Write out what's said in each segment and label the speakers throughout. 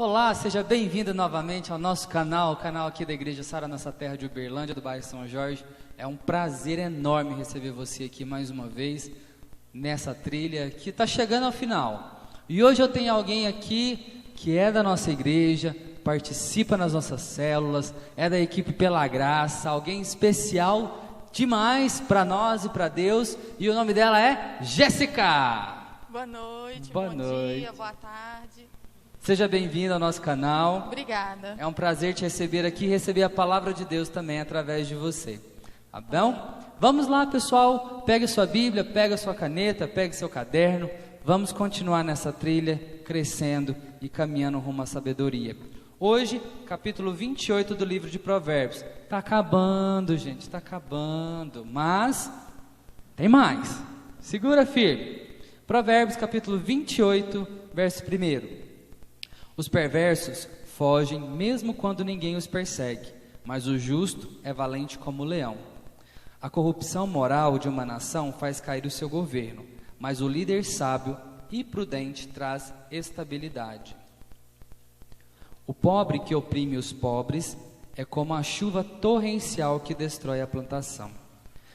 Speaker 1: Olá, seja bem-vindo novamente ao nosso canal, o canal aqui da Igreja Sara Nossa Terra de Uberlândia, do bairro São Jorge. É um prazer enorme receber você aqui mais uma vez, nessa trilha que está chegando ao final. E hoje eu tenho alguém aqui que é da nossa igreja, participa nas nossas células, é da equipe Pela Graça, alguém especial demais para nós e para Deus, e o nome dela é Jéssica.
Speaker 2: Boa noite,
Speaker 1: Boa
Speaker 2: bom
Speaker 1: noite.
Speaker 2: dia, boa tarde.
Speaker 1: Seja bem-vindo ao nosso canal.
Speaker 2: Obrigada.
Speaker 1: É um prazer te receber aqui e receber a palavra de Deus também através de você. Tá bom? Vamos lá, pessoal. Pegue sua Bíblia, pega sua caneta, pegue seu caderno. Vamos continuar nessa trilha, crescendo e caminhando rumo à sabedoria. Hoje, capítulo 28 do livro de Provérbios. Está acabando, gente, está acabando. Mas tem mais. Segura firme. Provérbios, capítulo 28, verso 1. Os perversos fogem mesmo quando ninguém os persegue, mas o justo é valente como o leão. A corrupção moral de uma nação faz cair o seu governo, mas o líder sábio e prudente traz estabilidade. O pobre que oprime os pobres é como a chuva torrencial que destrói a plantação.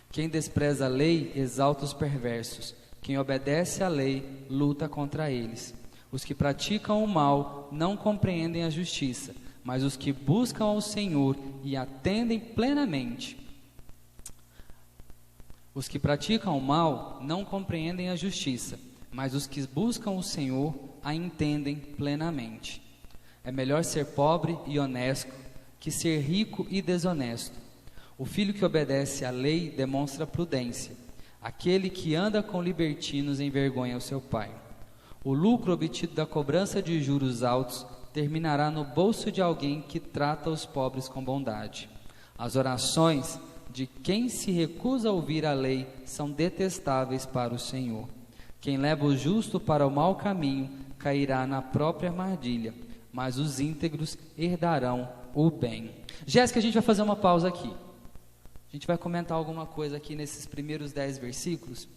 Speaker 1: Quem despreza a lei exalta os perversos, quem obedece à lei luta contra eles. Os que praticam o mal não compreendem a justiça, mas os que buscam ao Senhor e atendem plenamente. Os que praticam o mal não compreendem a justiça, mas os que buscam o Senhor a entendem plenamente. É melhor ser pobre e honesto que ser rico e desonesto. O filho que obedece à lei demonstra prudência. Aquele que anda com libertinos envergonha o seu pai. O lucro obtido da cobrança de juros altos terminará no bolso de alguém que trata os pobres com bondade. As orações de quem se recusa a ouvir a lei são detestáveis para o Senhor. Quem leva o justo para o mau caminho cairá na própria armadilha, mas os íntegros herdarão o bem. Jéssica, a gente vai fazer uma pausa aqui. A gente vai comentar alguma coisa aqui nesses primeiros 10 versículos.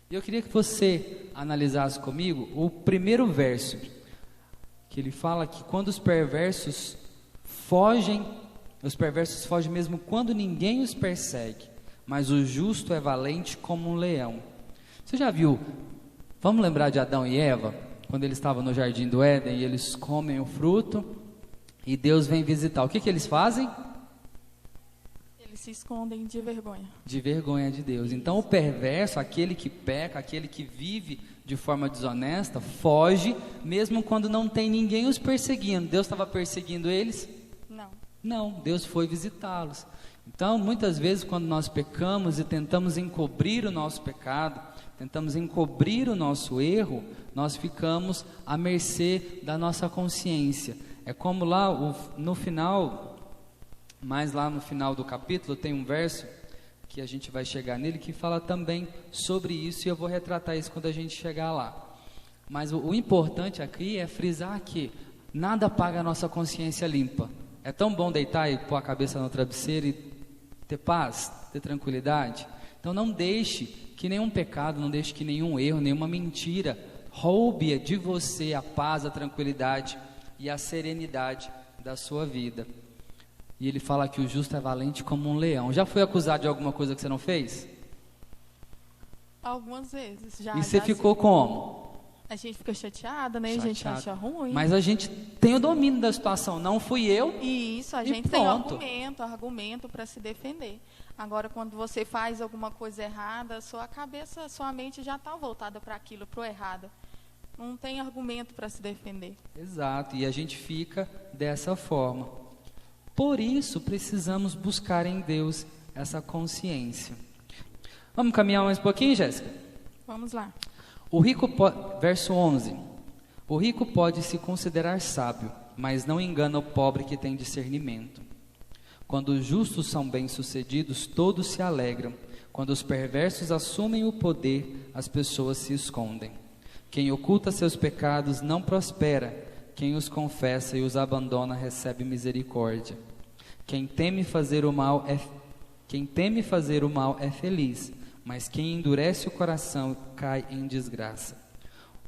Speaker 1: E eu queria que você analisasse comigo o primeiro verso, que ele fala que quando os perversos fogem mesmo quando ninguém os persegue, mas o justo é valente como um leão. Você já viu, vamos lembrar de Adão e Eva, quando eles estavam no jardim do Éden e eles comem o fruto e Deus vem visitar, o que eles fazem?
Speaker 2: Se escondem de vergonha.
Speaker 1: De vergonha de Deus. Então o perverso, aquele que peca, aquele que vive de forma desonesta, foge, mesmo quando não tem ninguém os perseguindo. Deus estava perseguindo eles?
Speaker 2: Não.
Speaker 1: Não, Deus foi visitá-los. Então muitas vezes quando nós pecamos e tentamos encobrir o nosso pecado, tentamos encobrir o nosso erro, nós ficamos à mercê da nossa consciência. É como lá no final... Mas lá no final do capítulo tem um verso que a gente vai chegar nele que fala também sobre isso, e eu vou retratar isso quando a gente chegar lá. Mas o importante aqui é frisar que nada paga a nossa consciência limpa. É tão bom deitar e pôr a cabeça no travesseiro e ter paz, ter tranquilidade. Então não deixe que nenhum pecado, não deixe que nenhum erro, nenhuma mentira roube de você a paz, a tranquilidade e a serenidade da sua vida. E ele fala que o justo é valente como um leão. Já foi acusado de alguma coisa que você não fez?
Speaker 2: Algumas vezes. Já,
Speaker 1: e você ficou como?
Speaker 2: A gente fica chateada, né? A gente acha ruim.
Speaker 1: Mas a gente tem o domínio da situação. Não fui eu.
Speaker 2: Isso, a gente tem argumento para se defender. Agora, quando você faz alguma coisa errada, sua cabeça, sua mente já está voltada para aquilo, para o errado. Não tem argumento para se defender.
Speaker 1: Exato, e a gente fica dessa forma. Por isso, precisamos buscar em Deus essa consciência. Vamos caminhar mais um pouquinho, Jéssica?
Speaker 2: Vamos lá.
Speaker 1: Verso 11. O rico pode se considerar sábio, mas não engana o pobre que tem discernimento. Quando os justos são bem-sucedidos, todos se alegram. Quando os perversos assumem o poder, as pessoas se escondem. Quem oculta seus pecados não prospera. Quem os confessa e os abandona recebe misericórdia. Quem teme fazer o mal é feliz, mas quem endurece o coração cai em desgraça.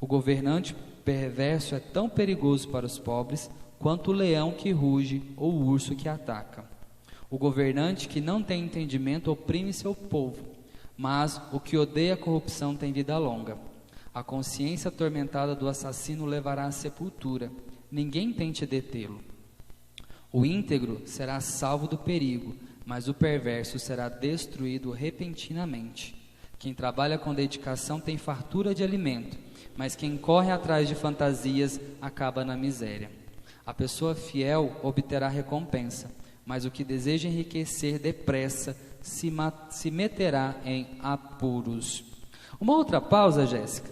Speaker 1: O governante perverso é tão perigoso para os pobres quanto o leão que ruge ou o urso que ataca. O governante que não tem entendimento oprime seu povo, mas o que odeia a corrupção tem vida longa. A consciência atormentada do assassino levará à sepultura. Ninguém tente detê-lo. O íntegro será salvo do perigo, mas o perverso será destruído repentinamente. Quem trabalha com dedicação tem fartura de alimento, mas quem corre atrás de fantasias acaba na miséria. A pessoa fiel obterá recompensa, mas o que deseja enriquecer depressa se meterá em apuros. Uma outra pausa, Jéssica,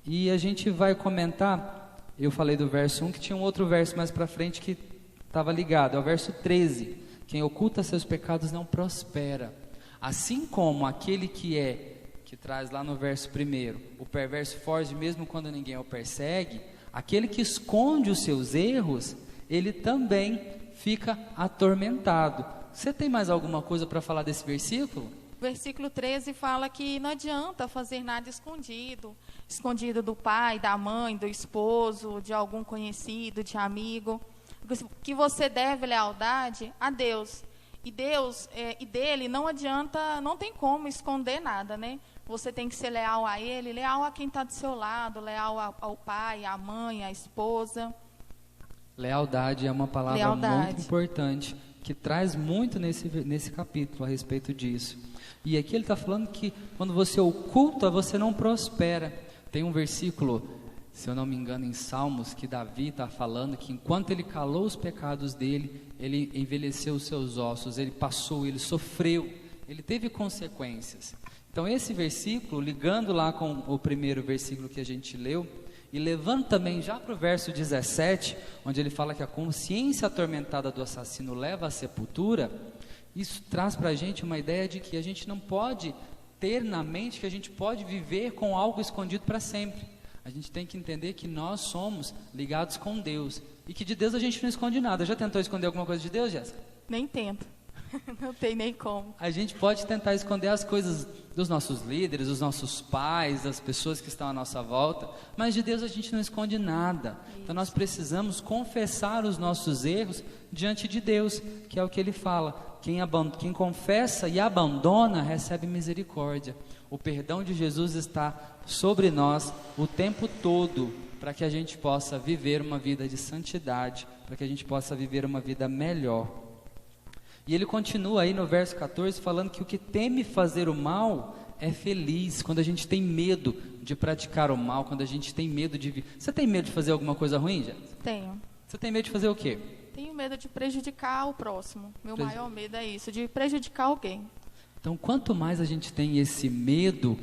Speaker 1: e a gente vai comentar. Eu falei do verso 1, que tinha um outro verso mais para frente que estava ligado, é o verso 13. Quem oculta seus pecados não prospera. Assim como aquele que traz lá no verso 1, o perverso foge mesmo quando ninguém o persegue, aquele que esconde os seus erros, ele também fica atormentado. Você tem mais alguma coisa para falar desse versículo?
Speaker 2: O versículo 13 fala que não adianta fazer nada escondido do pai, da mãe, do esposo, de algum conhecido, de amigo, que você deve lealdade a Deus. E Deus, e dele não adianta, não tem como esconder nada, né? Você tem que ser leal a ele, leal a quem está do seu lado, leal ao pai, à mãe, à esposa.
Speaker 1: Lealdade é uma palavra muito importante, que traz muito nesse capítulo a respeito disso. E aqui ele está falando que quando você oculta, você não prospera. Tem um versículo, se eu não me engano, em Salmos, que Davi está falando que enquanto ele calou os pecados dele, ele envelheceu os seus ossos, ele passou, ele sofreu, ele teve consequências. Então esse versículo, ligando lá com o primeiro versículo que a gente leu, e levando também já para o verso 17, onde ele fala que a consciência atormentada do assassino leva à sepultura, isso traz para a gente uma ideia de que a gente não pode ter na mente que a gente pode viver com algo escondido para sempre. A gente tem que entender que nós somos ligados com Deus, e que de Deus a gente não esconde nada. Já tentou esconder alguma coisa de Deus, Jéssica?
Speaker 2: Nem tento. Não tem nem como.
Speaker 1: A gente pode tentar esconder as coisas dos nossos líderes, dos nossos pais, das pessoas que estão à nossa volta, mas de Deus a gente não esconde nada. Então nós precisamos confessar os nossos erros diante de Deus, que é o que ele fala. Quem confessa e abandona recebe misericórdia. O perdão de Jesus está sobre nós o tempo todo, para que a gente possa viver uma vida de santidade, para que a gente possa viver uma vida melhor. E ele continua aí no verso 14 falando que o que teme fazer o mal é feliz. Quando a gente tem medo de praticar o mal, quando a gente tem medo de... Você tem medo de fazer alguma coisa ruim, Jéssica?
Speaker 2: Tenho.
Speaker 1: Você tem medo de fazer o quê?
Speaker 2: Tenho medo de prejudicar o próximo. Meu maior medo é isso, de prejudicar alguém.
Speaker 1: Então, quanto mais a gente tem esse medo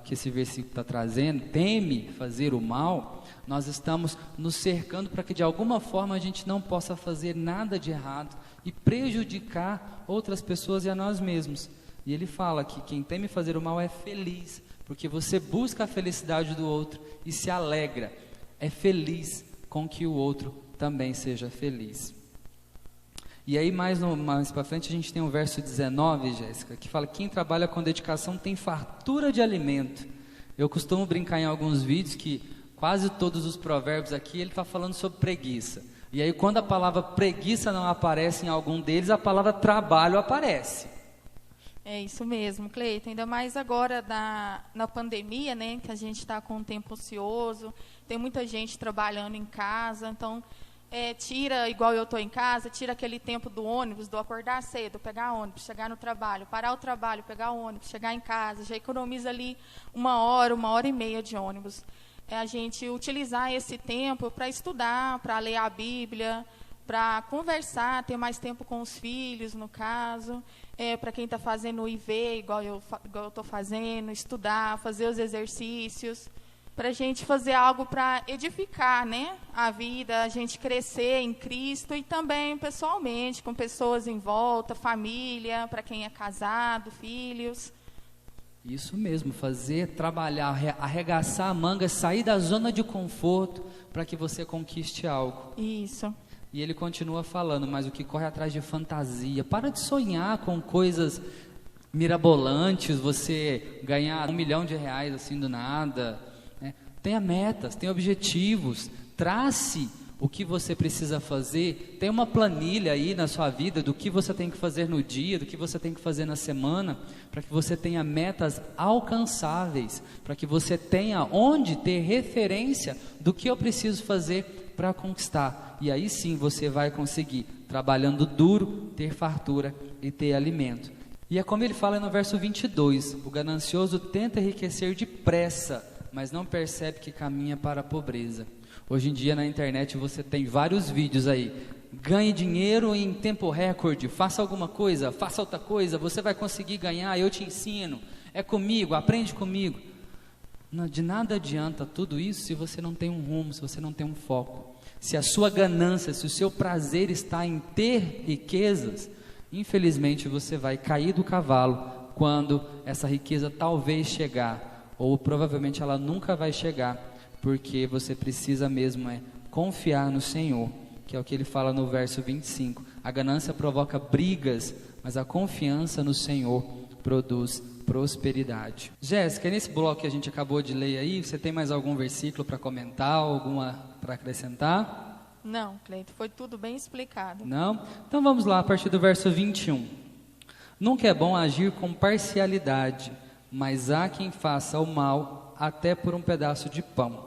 Speaker 1: que esse versículo está trazendo, teme fazer o mal, nós estamos nos cercando para que de alguma forma a gente não possa fazer nada de errado e prejudicar outras pessoas e a nós mesmos. E ele fala que quem teme fazer o mal é feliz, porque você busca a felicidade do outro e se alegra, é feliz com que o outro também seja feliz. E aí mais para frente a gente tem o verso 19, Jéssica, que fala: quem trabalha com dedicação tem fartura de alimento. Eu costumo brincar em alguns vídeos que quase todos os provérbios aqui ele está falando sobre preguiça. E aí quando a palavra preguiça não aparece em algum deles, a palavra trabalho aparece.
Speaker 2: É isso mesmo, Cleiton. Ainda mais agora na pandemia, né, que a gente está com um tempo ocioso, tem muita gente trabalhando em casa, então... tira, igual eu estou em casa, tira aquele tempo do ônibus, do acordar cedo, pegar ônibus, chegar no trabalho, parar o trabalho, pegar o ônibus, chegar em casa, já economiza ali 1 hora e meia de ônibus. A gente utilizar esse tempo para estudar, para ler a Bíblia, para conversar, ter mais tempo com os filhos, no caso, para quem está fazendo o IV, igual eu estou fazendo, estudar, fazer os exercícios, para a gente fazer algo para edificar, né, a vida, a gente crescer em Cristo e também pessoalmente, com pessoas em volta, família, para quem é casado, filhos.
Speaker 1: Isso mesmo, trabalhar, arregaçar a manga, sair da zona de conforto para que você conquiste algo.
Speaker 2: Isso.
Speaker 1: E ele continua falando, mas o que corre atrás de fantasia, para de sonhar com coisas mirabolantes, você ganhar R$1 milhão assim do nada... Tenha metas, tenha objetivos, trace o que você precisa fazer. Tem uma planilha aí na sua vida do que você tem que fazer no dia, do que você tem que fazer na semana, para que você tenha metas alcançáveis, para que você tenha onde ter referência do que eu preciso fazer para conquistar. E aí sim você vai conseguir, trabalhando duro, ter fartura e ter alimento. E é como ele fala no verso 22, o ganancioso tenta enriquecer depressa, mas não percebe que caminha para a pobreza. Hoje em dia na internet você tem vários vídeos aí, ganhe dinheiro em tempo recorde, faça alguma coisa, faça outra coisa, você vai conseguir ganhar, eu te ensino, é comigo, aprende comigo. Não, de nada adianta tudo isso se você não tem um rumo, se você não tem um foco. Se a sua ganância, se o seu prazer está em ter riquezas, infelizmente você vai cair do cavalo quando essa riqueza talvez chegar, ou provavelmente ela nunca vai chegar, porque você precisa mesmo confiar no Senhor, que é o que ele fala no verso 25. A ganância provoca brigas, mas a confiança no Senhor produz prosperidade. Jéssica, nesse bloco que a gente acabou de ler aí, você tem mais algum versículo para comentar, alguma para acrescentar?
Speaker 2: Não, Cleito, foi tudo bem explicado.
Speaker 1: Não? Então vamos lá, a partir do verso 21. Nunca é bom agir com parcialidade, mas há quem faça o mal até por um pedaço de pão.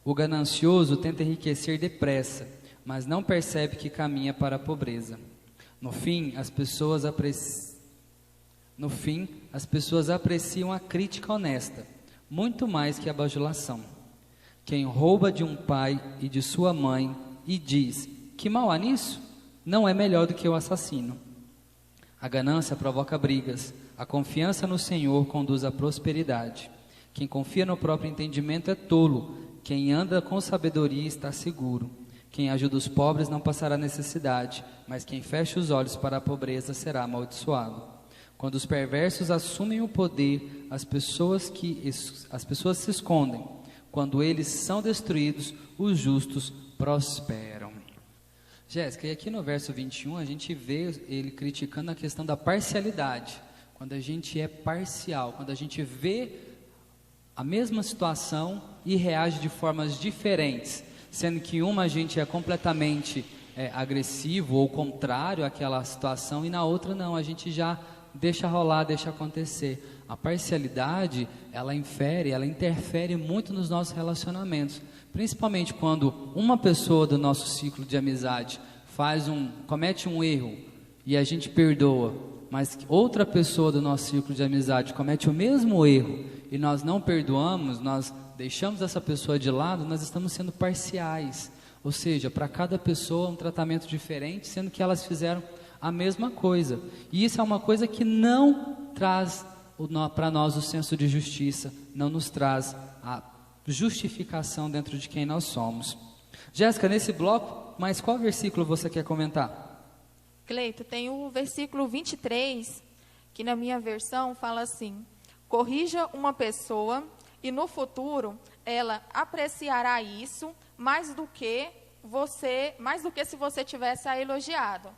Speaker 1: O ganancioso tenta enriquecer depressa, mas não percebe que caminha para a pobreza. No fim, as pessoas apreciam a crítica honesta, muito mais que a bajulação. Quem rouba de um pai e de sua mãe e diz, que mal há nisso? Não é melhor do que o assassino. A ganância provoca brigas, a confiança no Senhor conduz à prosperidade. Quem confia no próprio entendimento é tolo, quem anda com sabedoria está seguro. Quem ajuda os pobres não passará necessidade, mas quem fecha os olhos para a pobreza será amaldiçoado. Quando os perversos assumem o poder, as pessoas se escondem. Quando eles são destruídos, os justos prosperam. Jéssica, e aqui no verso 21 a gente vê ele criticando a questão da parcialidade. Quando a gente é parcial, quando a gente vê a mesma situação e reage de formas diferentes, sendo que uma a gente é completamente agressivo ou contrário àquela situação e na outra não, a gente já deixa rolar, deixa acontecer. A parcialidade, ela interfere muito nos nossos relacionamentos, principalmente quando uma pessoa do nosso ciclo de amizade comete um erro e a gente perdoa, mas outra pessoa do nosso ciclo de amizade comete o mesmo erro e nós não perdoamos, nós deixamos essa pessoa de lado, nós estamos sendo parciais. Ou seja, para cada pessoa um tratamento diferente, sendo que elas fizeram a mesma coisa. E isso é uma coisa que não traz para nós o senso de justiça, não nos traz a justificação dentro de quem nós somos. Jéssica, nesse bloco, mas qual versículo você quer comentar?
Speaker 2: Cleito, tem o versículo 23, que na minha versão fala assim: corrija uma pessoa e no futuro ela apreciará isso mais do que se você tivesse a elogiado.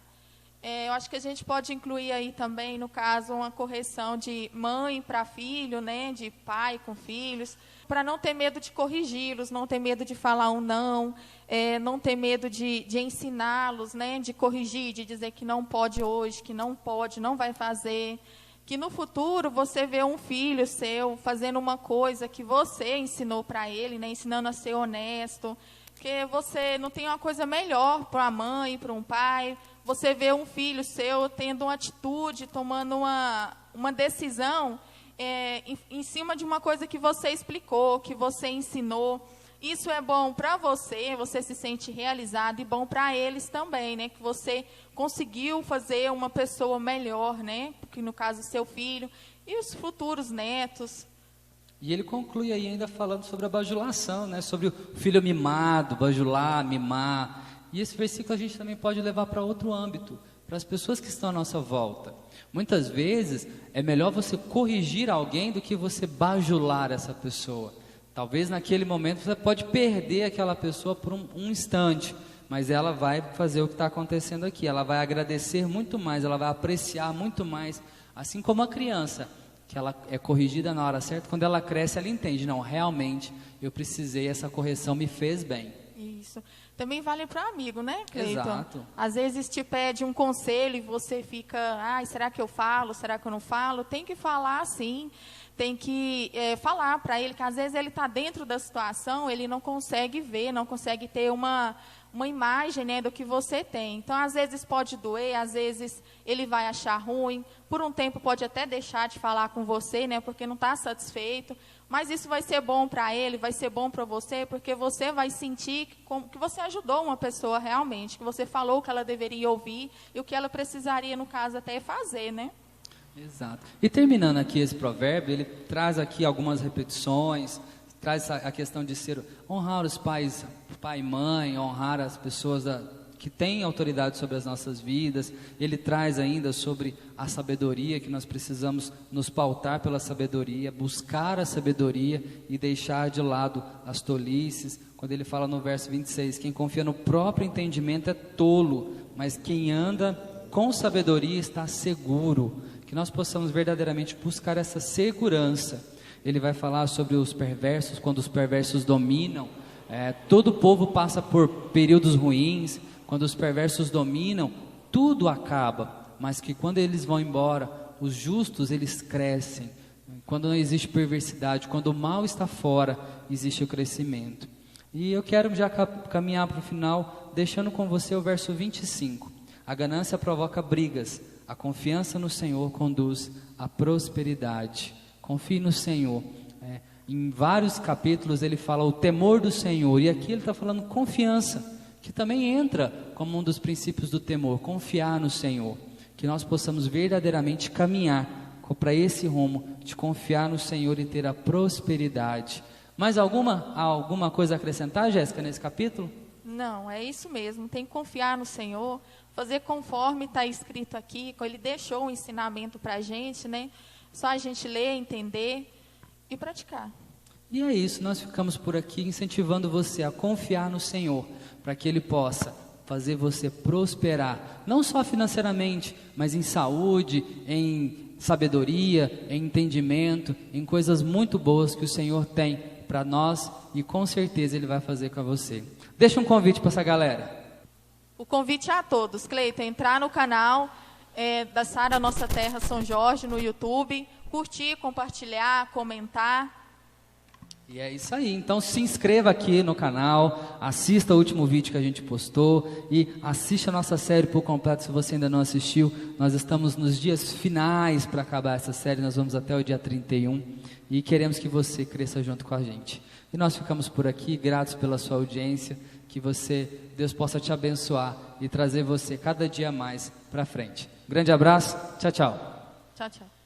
Speaker 2: Eu acho que a gente pode incluir aí também, no caso, uma correção de mãe para filho, né, de pai com filhos, para não ter medo de corrigi-los, não ter medo de falar um não, não ter medo de ensiná-los, né, de corrigir, de dizer que não pode hoje, que não pode, não vai fazer. Que no futuro você vê um filho seu fazendo uma coisa que você ensinou para ele, né, ensinando a ser honesto, porque você não tem uma coisa melhor para uma mãe, para um pai. Você vê um filho seu tendo uma atitude, tomando uma decisão em cima de uma coisa que você explicou, que você ensinou. Isso é bom para você se sente realizado, e bom para eles também, né? Que você conseguiu fazer uma pessoa melhor, né? Que no caso seu filho e os futuros netos.
Speaker 1: E ele conclui aí ainda falando sobre a bajulação, né? Sobre o filho mimado, bajular, mimar. E esse versículo a gente também pode levar para outro âmbito, para as pessoas que estão à nossa volta. Muitas vezes é melhor você corrigir alguém do que você bajular essa pessoa. Talvez naquele momento você pode perder aquela pessoa por um instante, mas ela vai fazer o que está acontecendo aqui, ela vai agradecer muito mais, ela vai apreciar muito mais, assim como a criança. que ela é corrigida na hora certa, quando ela cresce, ela entende, não, realmente eu precisei, essa correção me fez bem.
Speaker 2: Isso. Também vale para o amigo, né, Cleiton?
Speaker 1: Exato.
Speaker 2: Às vezes te pede um conselho e você fica, será que eu falo? Será que eu não falo? Tem que falar sim. Tem que falar para ele que às vezes ele está dentro da situação, ele não consegue ver, não consegue ter uma imagem, né, do que você tem. Então, às vezes pode doer, às vezes ele vai achar ruim, por um tempo pode até deixar de falar com você, né, porque não está satisfeito, mas isso vai ser bom para ele, vai ser bom para você, porque você vai sentir que você ajudou uma pessoa realmente, que você falou o que ela deveria ouvir e o que ela precisaria, no caso, até fazer, né?
Speaker 1: Exato. E terminando aqui esse provérbio, ele traz aqui algumas repetições, traz a questão de honrar os pais, pai e mãe, honrar as pessoas que têm autoridade sobre as nossas vidas. Ele traz ainda sobre a sabedoria, que nós precisamos nos pautar pela sabedoria, buscar a sabedoria e deixar de lado as tolices. Quando ele fala no verso 26, quem confia no próprio entendimento é tolo, mas quem anda com sabedoria está seguro. Que nós possamos verdadeiramente buscar essa segurança. Ele vai falar sobre os perversos, quando os perversos dominam. Todo povo passa por períodos ruins. Quando os perversos dominam, tudo acaba. Mas que quando eles vão embora, os justos, eles crescem. Quando não existe perversidade, quando o mal está fora, existe o crescimento. E eu quero já caminhar para o final, deixando com você o verso 25. A ganância provoca brigas. A confiança no Senhor conduz à prosperidade. Confie no Senhor. Em vários capítulos ele fala o temor do Senhor. E aqui ele está falando confiança, que também entra como um dos princípios do temor. Confiar no Senhor. Que nós possamos verdadeiramente caminhar para esse rumo de confiar no Senhor e ter a prosperidade. Mais alguma coisa a acrescentar, Jéssica, nesse capítulo?
Speaker 2: Não, é isso mesmo. Tem que confiar no Senhor. Fazer conforme está escrito aqui, ele deixou um ensinamento para a gente, né? Só a gente ler, entender e praticar.
Speaker 1: E é isso, nós ficamos por aqui incentivando você a confiar no Senhor, para que Ele possa fazer você prosperar, não só financeiramente, mas em saúde, em sabedoria, em entendimento, em coisas muito boas que o Senhor tem para nós e com certeza Ele vai fazer com você. Deixa um convite para essa galera.
Speaker 2: O convite é a todos, Cleiton, entrar no canal da Sara Nossa Terra São Jorge no YouTube, curtir, compartilhar, comentar.
Speaker 1: E é isso aí, então se inscreva aqui no canal, assista o último vídeo que a gente postou e assista a nossa série por completo se você ainda não assistiu. Nós estamos nos dias finais para acabar essa série, nós vamos até o dia 31 e queremos que você cresça junto com a gente. E nós ficamos por aqui, gratos pela sua audiência, que Deus possa te abençoar e trazer você cada dia mais para frente. Grande abraço, tchau, tchau.
Speaker 2: Tchau, tchau.